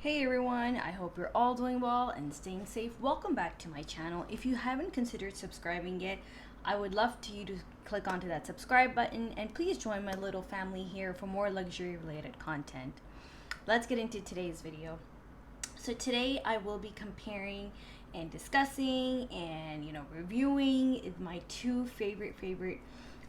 Hey everyone, I hope you're all doing well and staying safe. Welcome back to my channel. If you haven't considered subscribing yet, I would love to you to click onto that subscribe button and please join my little family here for more luxury related content. Let's get into today's video. So today I will be comparing and discussing and reviewing my two favorite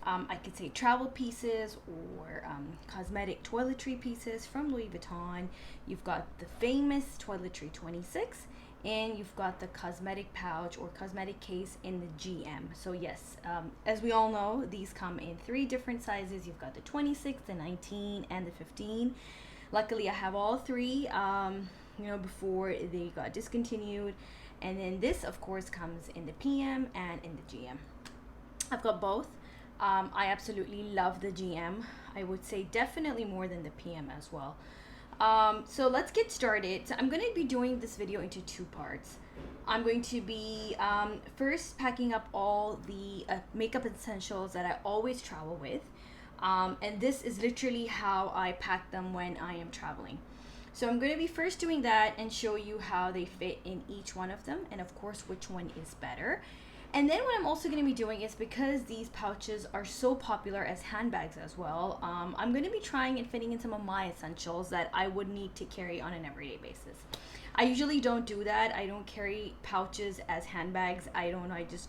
I could say travel pieces or cosmetic toiletry pieces from Louis Vuitton. You've got the famous Toiletry 26 and you've got the cosmetic pouch or cosmetic case in the GM. So yes, as we all know, these come in three different sizes. You've got the 26, the 19, and the 15. Luckily, I have all three, before they got discontinued. And then this, of course, comes in the PM and in the GM. I've got both. I absolutely love the GM. I would say definitely more than the PM as well. So let's get started. So I'm going to be doing this video into two parts. I'm going to be first packing up all the makeup essentials that I always travel with. And this is literally how I pack them when I am traveling. So I'm going to be first doing that and show you how they fit in each one of them and of course which one is better. And then what I'm also going to be doing is, because these pouches are so popular as handbags as well, I'm going to be trying and fitting in some of my essentials that I would need to carry on an everyday basis. I usually don't do that. I don't carry pouches as handbags. I just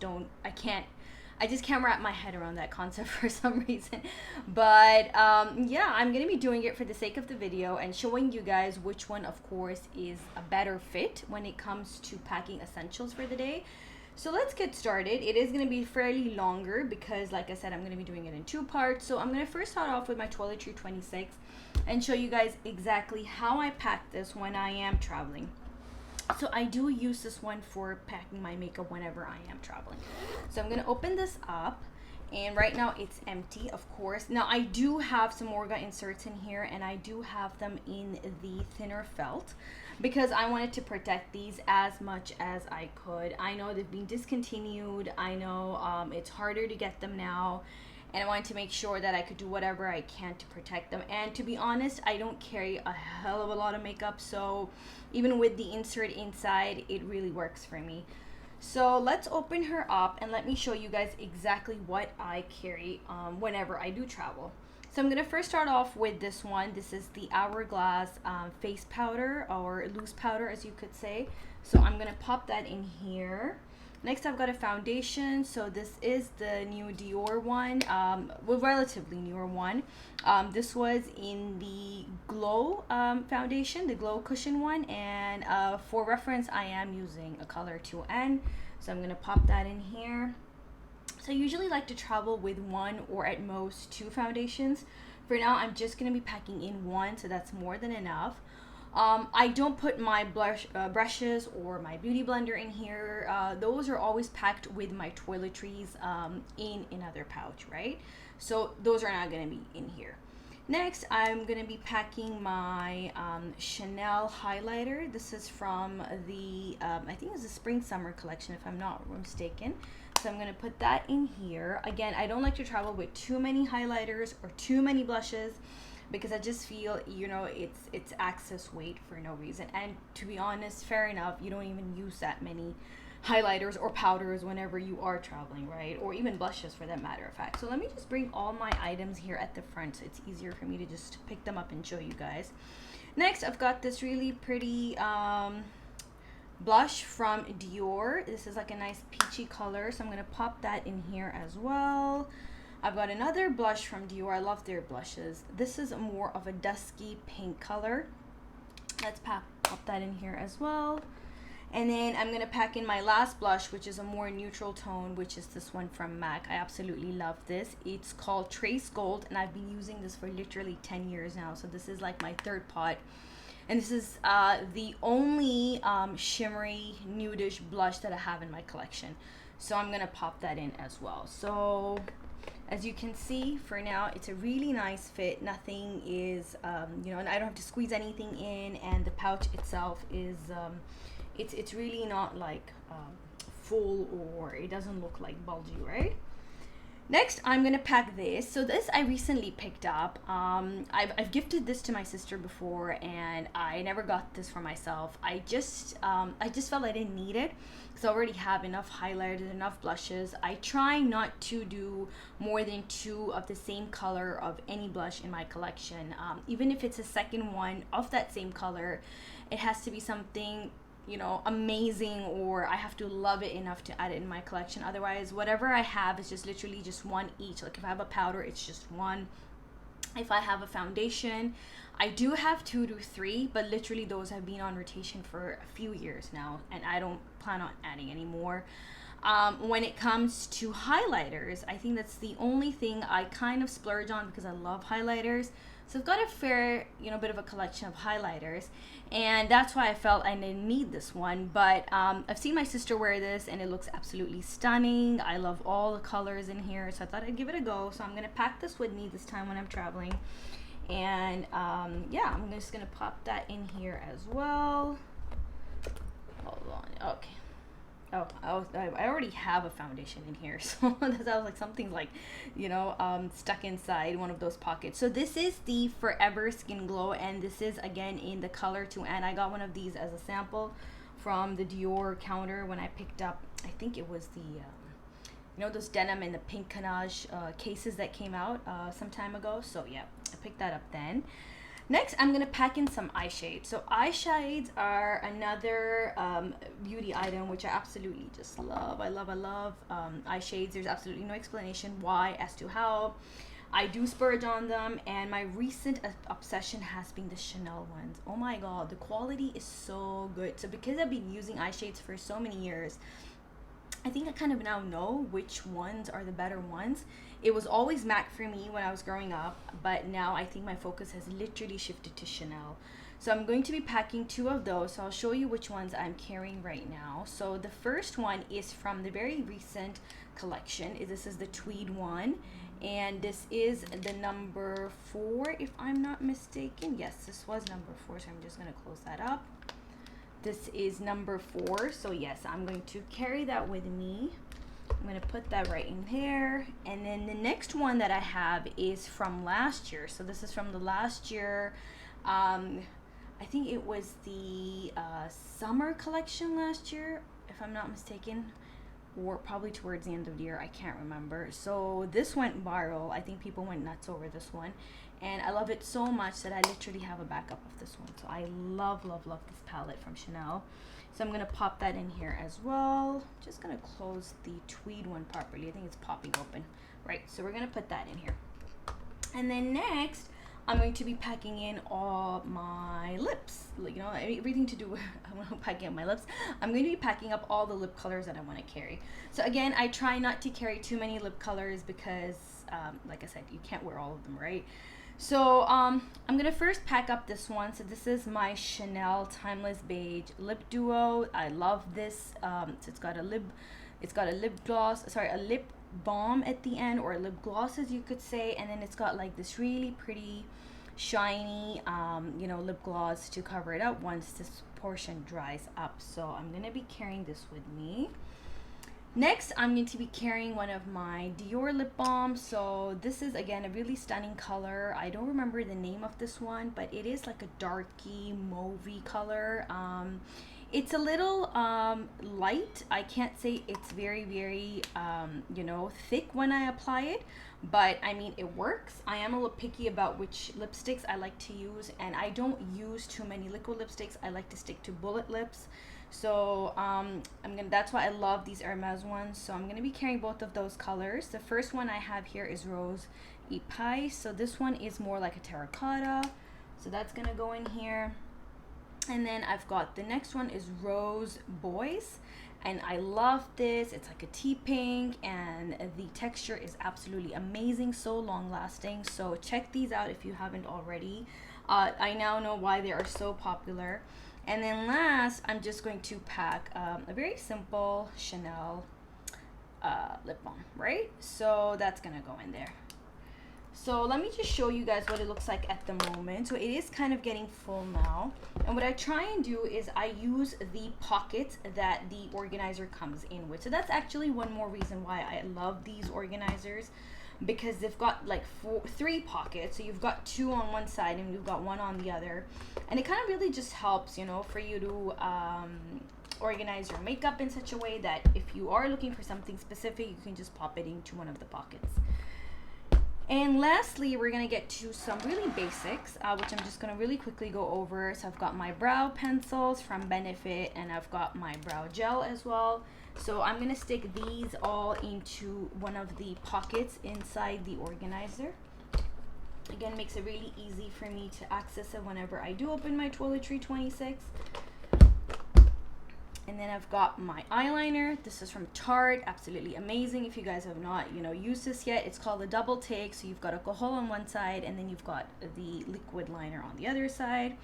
can't wrap my head around that concept for some reason. But yeah, I'm going to be doing it for the sake of the video and showing you guys which one, of course, is a better fit when it comes to packing essentials for the day. So let's get started. It is going to be fairly longer because, like I said, I'm going to be doing it in two parts. So I'm going to first start off with my Toiletry 26 and show you guys exactly how I pack this when I am traveling. So I do use this one for packing my makeup whenever I am traveling. So I'm going to open this up. And right now it's empty, of course. Now I do have some Morga inserts in here, and I do have them in the thinner felt because I wanted to protect these as much as I could. I know they've been discontinued. I know it's harder to get them now, and I wanted to make sure that I could do whatever I can to protect them. And to be honest, I don't carry a hell of a lot of makeup, so even with the insert inside, it really works for me. So let's open her up and let me show you guys exactly what I carry whenever I do travel. So I'm going to first start off with this one. This is the Hourglass face powder, or loose powder as you could say. So I'm going to pop that in here. Next I've got a foundation. So this is the new Dior one, well, relatively newer one. This was in the Glow foundation, the Glow Cushion one, and for reference I am using a color 2N, so I'm going to pop that in here. So I usually like to travel with one or at most two foundations. For now I'm just going to be packing in one, so that's more than enough. I don't put my brushes or my beauty blender in here. Those are always packed with my toiletries in another pouch, right? So those are not going to be in here. Next, I'm going to be packing my Chanel highlighter. This is from the, I think it's the Spring Summer collection if I'm not mistaken. So I'm going to put that in here. Again, I don't like to travel with too many highlighters or too many blushes, because I just feel, it's excess weight for no reason. And to be honest, fair enough, you don't even use that many highlighters or powders whenever you are traveling, right? Or even blushes for that matter of fact. So let me just bring all my items here at the front so it's easier for me to just pick them up and show you guys. Next, I've got this really pretty blush from Dior. This is like a nice peachy color, so I'm going to pop that in here as well. I've got another blush from Dior. I love their blushes. This is more of a dusky pink color. Let's pop that in here as well. And then I'm going to pack in my last blush, which is a more neutral tone, which is this one from MAC. I absolutely love this. It's called Trace Gold, and I've been using this for literally 10 years now. So this is like my third pot. And this is the only shimmery nudish blush that I have in my collection. So I'm going to pop that in as well. So as you can see, for now, it's a really nice fit. Nothing is, and I don't have to squeeze anything in, and the pouch itself is, it's really not like full, or it doesn't look like bulgy, right? Next, I'm gonna pack this. So this I recently picked up. I've gifted this to my sister before, and I never got this for myself. I just felt I didn't need it because I already have enough highlighters, enough blushes. I try not to do more than 2 of the same color of any blush in my collection. Even if it's a second one of that same color, it has to be something, you know, amazing, or I have to love it enough to add it in my collection. Otherwise, whatever I have is just literally just one each. Like if I have a powder, it's just one. If I have a foundation, I do have 2 to 3, but literally those have been on rotation for a few years now, and I don't plan on adding any more. When it comes to highlighters, I think that's the only thing I kind of splurge on because I love highlighters. So I've got a fair, you know, bit of a collection of highlighters, and that's why I felt I didn't need this one. But I've seen my sister wear this, and it looks absolutely stunning. I love all the colors in here, so I thought I'd give it a go. So I'm gonna pack this with me this time when I'm traveling, and yeah, I'm just gonna pop that in here as well. Hold on, okay. Oh, I already have a foundation in here, so that was like something's like, you know, stuck inside one of those pockets. So this is the Forever Skin Glow, and this is again in the color 2, and I got one of these as a sample from the Dior counter when I picked up, I think it was the, you know, those denim and the pink canage cases that came out some time ago. So yeah, I picked that up then. Next, I'm gonna pack in some eye shades. So eye shades are another beauty item which I absolutely just love. I love eye shades. There's absolutely no explanation why as to how. I do splurge on them, and my recent obsession has been the Chanel ones. Oh my god, the quality is so good. So because I've been using eye shades for so many years, I think I kind of now know which ones are the better ones. It was always MAC for me when I was growing up, but now I think my focus has literally shifted to Chanel. So I'm going to be packing 2 of those. So I'll show you which ones I'm carrying right now. So the first one is from the very recent collection. This is the tweed one, and this is the number 4 if I'm not mistaken. Yes, this was number 4, so I'm just going to close that up. This is number 4, so yes, I'm going to carry that with me. I'm going to put that right in there. And then the next one that I have is from last year. So this is from the last year. I think it was the summer collection last year, if I'm not mistaken, or probably towards the end of the year. I can't remember. So this went viral. I think people went nuts over this one, and I love it so much that I literally have a backup of this one. So I love this palette from Chanel. So I'm gonna pop that in here as well. Just gonna close the tweed one properly. I think it's popping open. Right, so we're gonna put that in here. And then next, I'm going to be packing in all my lips. You know, everything to do with packing up my lips. I'm going to be packing up all the lip colors that I want to carry. So again, I try not to carry too many lip colors because, like I said, you can't wear all of them, right? So I'm gonna first pack up this one. So this is my Chanel Timeless Beige Lip Duo. I love this. So it's got a lip gloss, sorry, a lip balm at the end, or a lip gloss as you could say, and then it's got like this really pretty shiny you know, lip gloss to cover it up once this portion dries up. So I'm gonna be carrying this with me. Next, I'm going to be carrying one of my Dior lip balms. So this is again a really stunning color. I don't remember the name of this one, but it is like a darky mauvey color. It's a little light. I can't say it's very you know, thick when I apply it, but I mean, it works. I am a little picky about which lipsticks I like to use, and I don't use too many liquid lipsticks. I like to stick to bullet lips. So that's why I love these Hermes ones. So I'm gonna be carrying both of those colors. The first one I have here is Rose Epice. So this one is more like a terracotta. So that's gonna go in here. And then I've got the next one is Rose Boys, and I love this. It's like a tea pink, and the texture is absolutely amazing, so long lasting. So check these out if you haven't already. I now know why they are so popular. And then last, I'm just going to pack a very simple Chanel lip balm, right? So that's gonna go in there. So let me just show you guys what it looks like at the moment. So it is kind of getting full now. And what I try and do is I use the pockets that the organizer comes in with. So that's actually one more reason why I love these organizers, because they've got like three pockets. So you've got two on one side and you've got one on the other. And it kind of really just helps, you know, for you to organize your makeup in such a way that if you are looking for something specific, you can just pop it into one of the pockets. And lastly, we're gonna get to some really basics, which I'm just gonna really quickly go over. So I've got my brow pencils from Benefit, and I've got my brow gel as well. So I'm gonna stick these all into one of the pockets inside the organizer. Again, makes it really easy for me to access it whenever I do open my Toiletry 26. And then I've got my eyeliner. This is from Tarte, absolutely amazing. If you guys have not, you know, used this yet, it's called a double take. So you've got alcohol on one side and then you've got the liquid liner on the other side.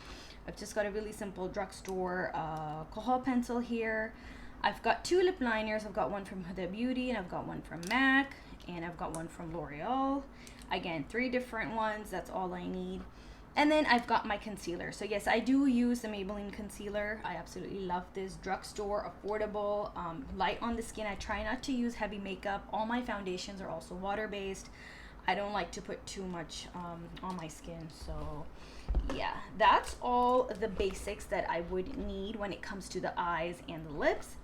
I've just got a really simple drugstore alcohol pencil here. I've got two lip liners. I've got one from Huda Beauty and I've got one from MAC and I've got one from L'Oreal. Again, 3 different ones. That's all I need. And then I've got my concealer. So yes, I do use the Maybelline concealer. I absolutely love this. Drugstore, affordable, light on the skin. I try not to use heavy makeup. All my foundations are also water-based. I don't like to put too much on my skin. So yeah, that's all the basics that I would need when it comes to the eyes and the lips.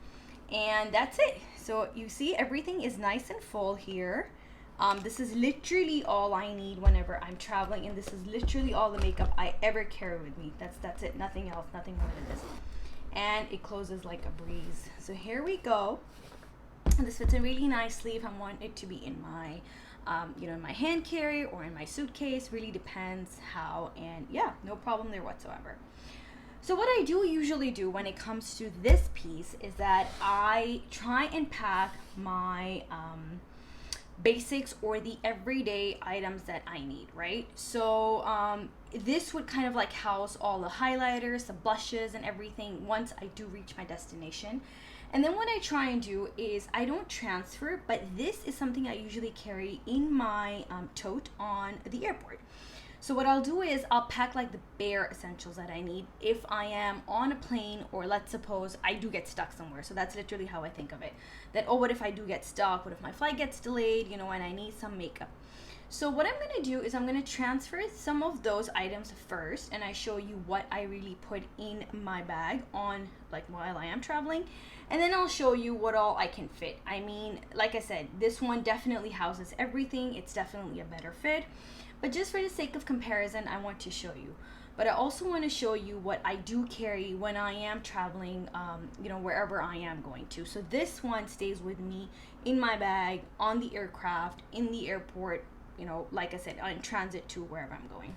And that's it. So you see everything is nice and full here. This is literally all I need whenever I'm traveling, and this is literally all the makeup I ever carry with me. That's it, nothing else, nothing more than this. And it closes like a breeze. So here we go. And this fits in really nicely if I want it to be in my, you know, in my hand carry or in my suitcase. Really depends how, and yeah, no problem there whatsoever. So what I do usually do when it comes to this piece is that I try and pack my basics or the everyday items that I need, right? So this would kind of like house all the highlighters, the blushes and everything once I do reach my destination. And then what I try and do is I don't transfer, but this is something I usually carry in my tote on the airport. So what I'll do is I'll pack like the bare essentials that I need if I am on a plane, or let's suppose I do get stuck somewhere. So that's literally how I think of it. That, oh, what if I do get stuck? What if my flight gets delayed, you know, and I need some makeup? So what I'm going to do is I'm going to transfer some of those items first, and I show you what I really put in my bag on, like, while I am traveling. And then I'll show you what all I can fit. I mean, like I said, this one definitely houses everything. It's definitely a better fit. But just for the sake of comparison, I want to show you. But I also want to show you what I do carry when I am traveling, you know, wherever I am going to. So this one stays with me in my bag, on the aircraft, in the airport, you know, like I said, in transit to wherever I'm going.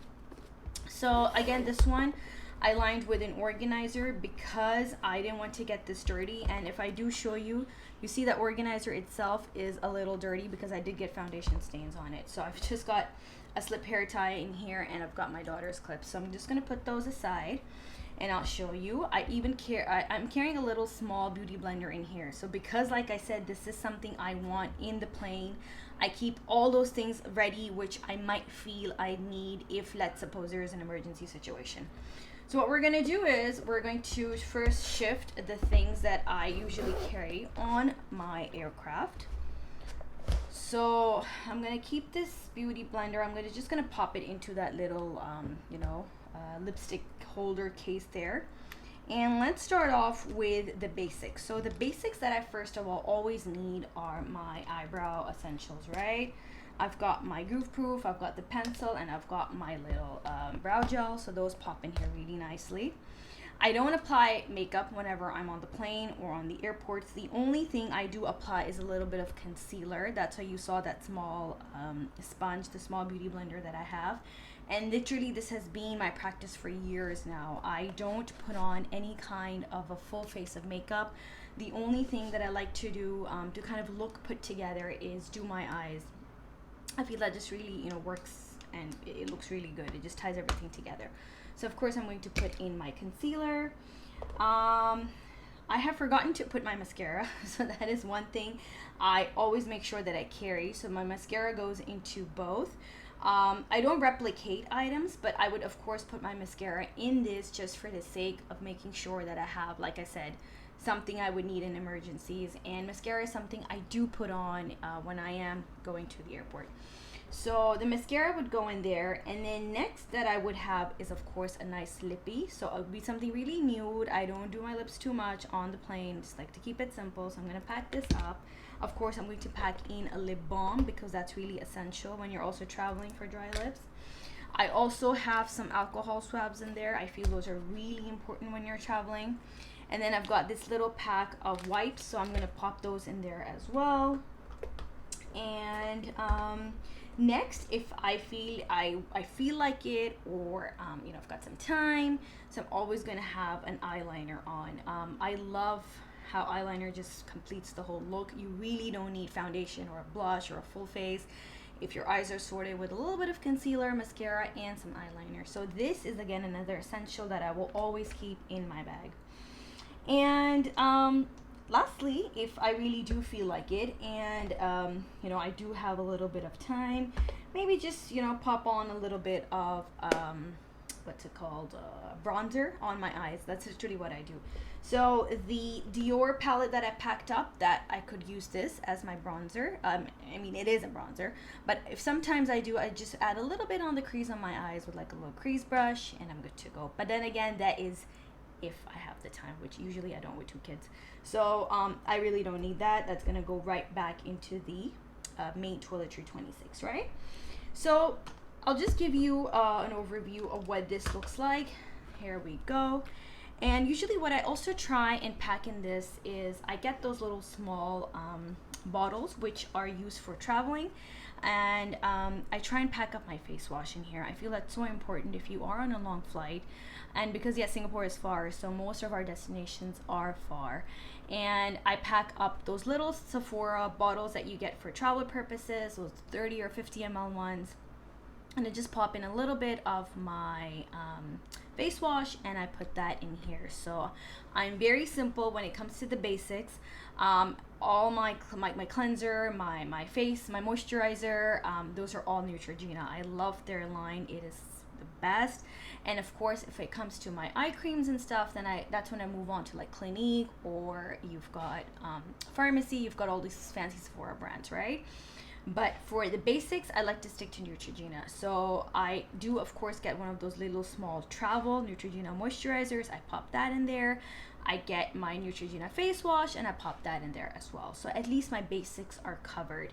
So again, this one I lined with an organizer because I didn't want to get this dirty. And if I do show you, you see that organizer itself is a little dirty because I did get foundation stains on it. So I've just got a slip hair tie in here, and I've got my daughter's clips. So I'm just gonna put those aside and I'll show you. I'm carrying a little small beauty blender in here. So because, like I said, this is something I want in the plane, I keep all those things ready, which I might feel I need if, let's suppose, there is an emergency situation. So what we're gonna do is we're going to first shift the things that I usually carry on my aircraft. So I'm gonna keep this beauty blender. I'm just gonna pop it into that little, you know, lipstick holder case there. And let's start off with the basics. So the basics that I first of all always need are my eyebrow essentials, right? I've got my Goof Proof, I've got the pencil, and I've got my little brow gel. So those pop in here really nicely. I don't apply makeup whenever I'm on the plane or on the airports. The only thing I do apply is a little bit of concealer. That's why you saw that small sponge, the small beauty blender that I have. And literally this has been my practice for years now. I don't put on any kind of a full face of makeup. The only thing that I like to do to kind of look put together is do my eyes. I feel that just really, you know, works, and it looks really good. It just ties everything together. So of course I'm going to put in my concealer. I have forgotten to put my mascara, so that is one thing I always make sure that I carry. So my mascara goes into both I don't replicate items, but I would of course put my mascara in this just for the sake of making sure that I have, like I said, something I would need in emergencies. And mascara is something I do put on when I am going to the airport. So the mascara would go in there, and then next that I would have is of course a nice lippy. So it would be something really nude. I don't do my lips too much on the plane, just like to keep it simple. So I'm gonna pack this up. Of course, I'm going to pack in a lip balm because that's really essential when you're also traveling for dry lips. I also have some alcohol swabs in there. I feel those are really important when you're traveling. And then I've got this little pack of wipes, so I'm gonna pop those in there as well. And next, if I feel like it, or you know, I've got some time, so I'm always gonna have an eyeliner on. I love how eyeliner just completes the whole look. You really don't need foundation or a blush or a full face if your eyes are sorted with a little bit of concealer, mascara, and some eyeliner. So this is again another essential that I will always keep in my bag. And lastly, if I really do feel like it, and you know, I do have a little bit of time, maybe just, you know, pop on a little bit of what's it called, bronzer on my eyes. That's literally what I do. So the Dior palette that I packed up, that I could use this as my bronzer. I mean, it is a bronzer, but if sometimes I just add a little bit on the crease on my eyes with like a little crease brush, and I'm good to go. But then again, that is if I have the time, which usually I don't with 2 kids. So I really don't need that. That's gonna go right back into the main toiletry 26, right? So I'll just give you an overview of what this looks like. Here we go. And usually what I also try and pack in this is I get those little small bottles which are used for traveling, and I try and pack up my face wash in here. I feel that's so important if you are on a long flight, and because yes, Singapore is far, so most of our destinations are far, and I pack up those little Sephora bottles that you get for travel purposes, those 30 or 50 ml ones, and I just pop in a little bit of my face wash, and I put that in here. So I'm very simple when it comes to the basics. All my cleanser, my face, my moisturizer, those are all Neutrogena. I love their line. It is the best. And of course, if it comes to my eye creams and stuff, then that's when I move on to like Clinique, or you've got Pharmacy. You've got all these fancy Sephora brands, right? But for the basics, I like to stick to Neutrogena. So I do, of course, get one of those little small travel Neutrogena moisturizers. I pop that in there. I get my Neutrogena face wash, and I pop that in there as well. So at least my basics are covered.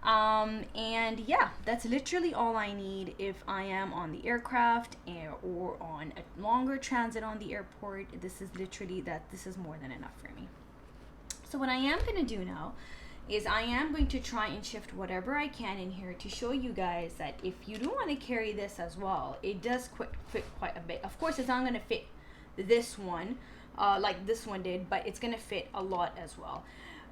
And yeah, that's literally all I need if I am on the aircraft or on a longer transit on the airport. This is literally this is more than enough for me. So what I am going to do now is I am going to try and shift whatever I can in here to show you guys that if you do want to carry this as well, it does fit quite a bit. Of course, it's not going to fit this one like this one did, but it's going to fit a lot as well.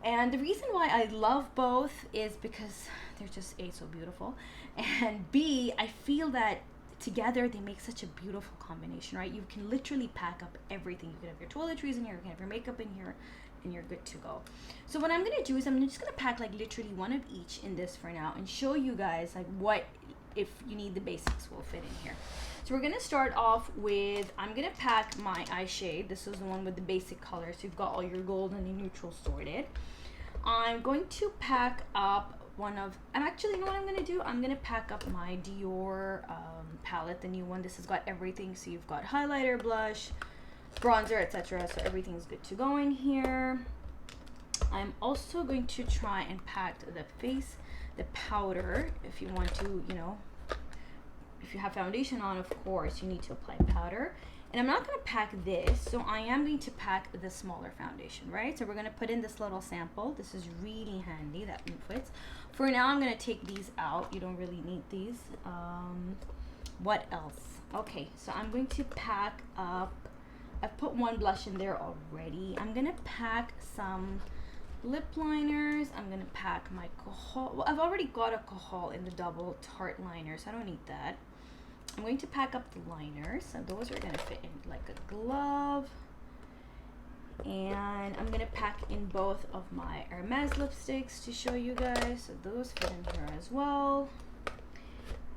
And the reason why I love both is because they're just A, so beautiful, and B, I feel that together they make such a beautiful combination, right? You can literally pack up everything. You can have your toiletries in here, you can have your makeup in here, and you're good to go. So what I'm gonna do is I'm just gonna pack like literally one of each in this for now, and show you guys like what, if you need the basics, will fit in here. So we're gonna start off with, I'm gonna pack my eye shade. This is the one with the basic colors. So you've got all your gold and your neutral sorted. I'm going to pack up one of, you know what I'm gonna do? I'm gonna pack up my Dior palette, the new one. This has got everything. So you've got highlighter, blush, bronzer, etc. So everything's good to go in here. I'm also going to try and pack the powder. If you want to, you know, if you have foundation on, of course, you need to apply powder. And I'm not going to pack this, so I am going to pack the smaller foundation, right? So we're going to put in this little sample. This is really handy, that fits. For now, I'm going to take these out. You don't really need these. What else? Okay, so I'm going to pack up, I've put one blush in there already. I'm going to pack some lip liners. I'm going to pack my Cajal. Well, I've already got a Cajal in the double Tarte liner, so I don't need that. I'm going to pack up the liners, so those are going to fit in like a glove. And I'm going to pack in both of my Hermes lipsticks to show you guys, so those fit in here as well.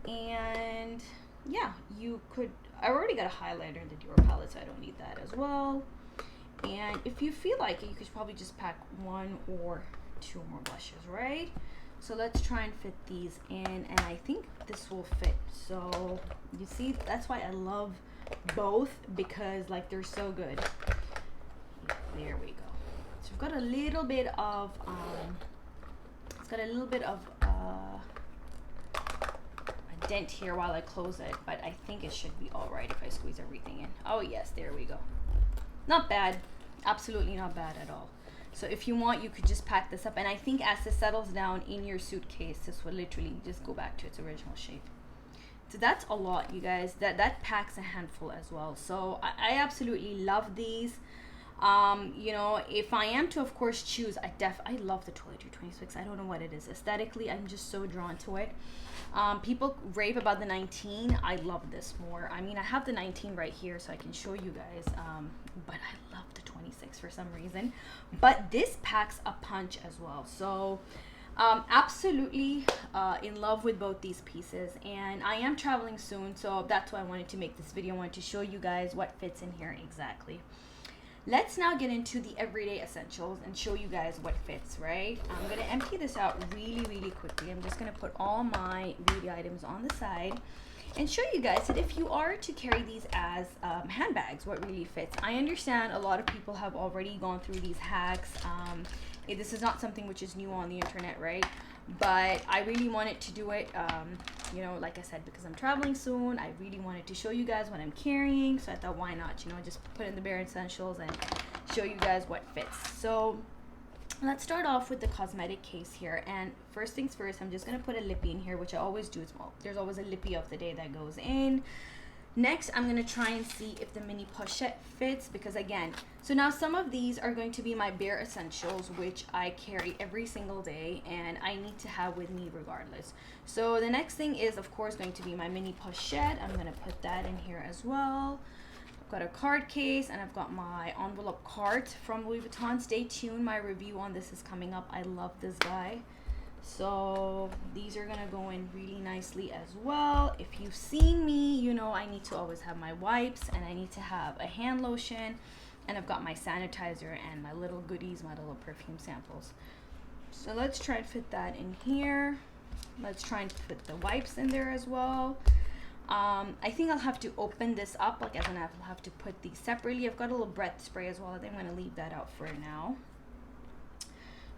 And yeah, you could, I already got a highlighter in the Dior palette, so I don't need that as well. And if you feel like it, you could probably just pack 1 or 2 more blushes, right? So let's try and fit these in, and I think this will fit. So you see, that's why I love both, because like they're so good. There we go. So we've got a little bit of it's got a little bit of a dent here while I close it, but I think it should be all right if I squeeze everything in. Oh yes, there we go. Not bad, absolutely not bad at all. So if you want, you could just pack this up, and I think as this settles down in your suitcase, this will literally just go back to its original shape. So that's a lot, you guys. That packs a handful as well. So I absolutely love these. You know, if I am to of course choose, I love the Toiletry 26. I don't know what it is, aesthetically I'm just so drawn to it. People rave about the 19. I love this more. I mean, I have the 19 right here so I can show you guys, but I love the 26 for some reason. But this packs a punch as well. So absolutely in love with both these pieces, and I am traveling soon, so that's why I wanted to make this video. I wanted to show you guys what fits in here exactly. Let's now get into the everyday essentials and show you guys what fits, right? I'm going to empty this out really quickly. I'm just going to put all my beauty items on the side and show you guys that if you are to carry these as handbags, what really fits. I understand a lot of people have already gone through these hacks. This is not something which is new on the internet, right? But I really wanted to do it, you know, like I said, because I'm traveling soon. I really wanted to show you guys what I'm carrying, so I thought, why not, you know, just put in the bare essentials and show you guys what fits. So let's start off with the cosmetic case here, and first things first, I'm just going to put a lippy in here, which I always do as well. There's always a lippy of the day that goes in. Next, I'm going to try and see if the mini pochette fits, because again, so now some of these are going to be my bare essentials, which I carry every single day and I need to have with me regardless. So the next thing is of course going to be my mini pochette. I'm going to put that in here as well. I've got a card case, and I've got my envelope cart from Louis Vuitton. Stay tuned, my review on this is coming up. I love this guy. So these are gonna go in really nicely as well. If you've seen me, you know I need to always have my wipes, and I need to have a hand lotion, and I've got my sanitizer and my little goodies, my little perfume samples. So let's try and fit that in here. Let's try and fit the wipes in there as well. I think I'll have to open this up, like as in I'll have to put these separately. I've got a little breath spray as well. I think I'm gonna leave that out for now.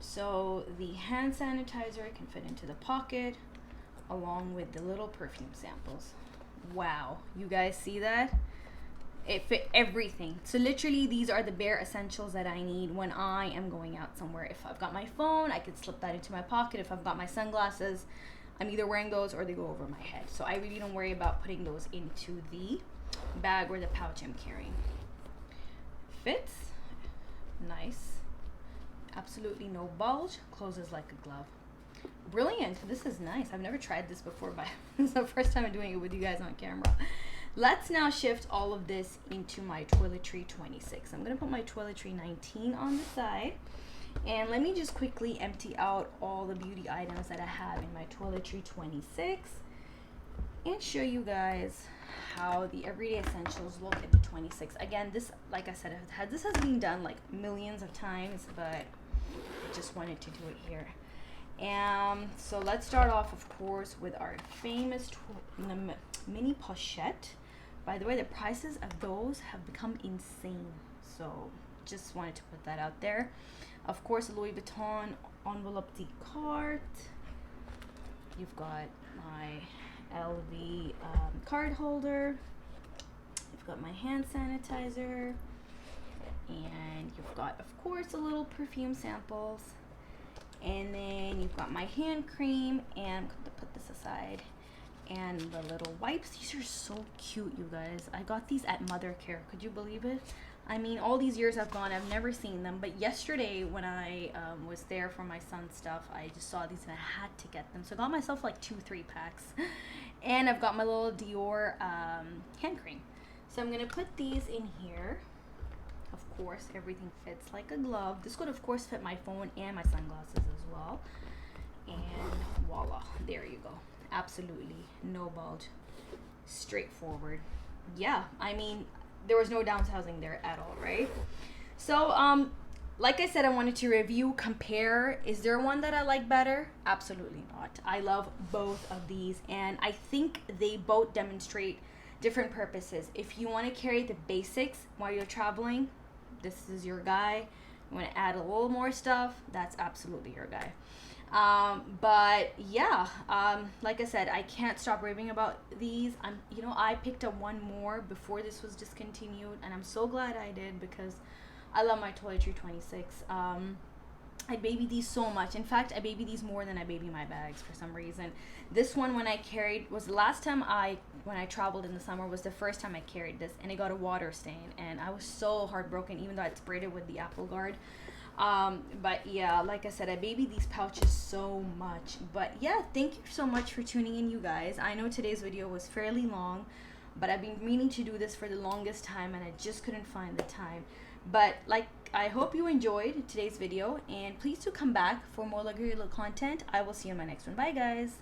So the hand sanitizer can fit into the pocket along with the little perfume samples. Wow, you guys see that? It fit everything. So literally these are the bare essentials that I need when I am going out somewhere. If I've got my phone, I could slip that into my pocket. If I've got my sunglasses, I'm either wearing those or they go over my head. So I really don't worry about putting those into the bag or the pouch I'm carrying. Fits nice. Absolutely no bulge, closes like a glove. Brilliant. This is nice. I've never tried this before, but this is the first time I'm doing it with you guys on camera. Let's now shift all of this into my Toiletry 26. I'm gonna put my Toiletry 19 on the side, and let me just quickly empty out all the beauty items that I have in my Toiletry 26 and show you guys how the everyday essentials look in the 26. Again, this, like I said, this has been done like millions of times, but I just wanted to do it here. And so let's start off, of course, with our famous mini pochette. By the way, the prices of those have become insane, so just wanted to put that out there. Of course, Louis Vuitton envelope de carte. You've got my LV card holder. You've got my hand sanitizer, and you've got, of course, a little perfume samples, and then you've got my hand cream, and I'm going to put this aside, and the little wipes. These are so cute, you guys. I got these at Mother Care. Could you believe it? I mean, all these years I've gone, I've never seen them, but yesterday when I was there for my son's stuff, I just saw these and I had to get them. So I got myself like 2-3 packs, and I've got my little Dior hand cream. So I'm gonna put these in here. Of course, everything fits like a glove. This could of course fit my phone and my sunglasses as well. And voila, there you go. Absolutely no bulge, straightforward. Yeah, I mean, there was no downsizing there at all, right? So like I said, I wanted to review, compare. Is there one that I like better? Absolutely not. I love both of these, and I think they both demonstrate different purposes. If you want to carry the basics while you're traveling, this is your guy. You want to add a little more stuff, that's absolutely your guy. But yeah, like I said, I can't stop raving about these. I picked up one more before this was discontinued, and I'm so glad I did because I love my Toiletry 26. I baby these so much. In fact, I baby these more than I baby my bags for some reason. This one, when I carried, was the last time when I traveled in the summer, was the first time I carried this, and it got a water stain, and I was so heartbroken, even though I'd sprayed it with the Apple Guard. But yeah, like I said, I baby these pouches so much. But yeah, thank you so much for tuning in, you guys. I know today's video was fairly long, but I've been meaning to do this for the longest time, and I just couldn't find the time. But I hope you enjoyed today's video, and please do come back for more luxury content. I will see you in my next one. Bye, guys.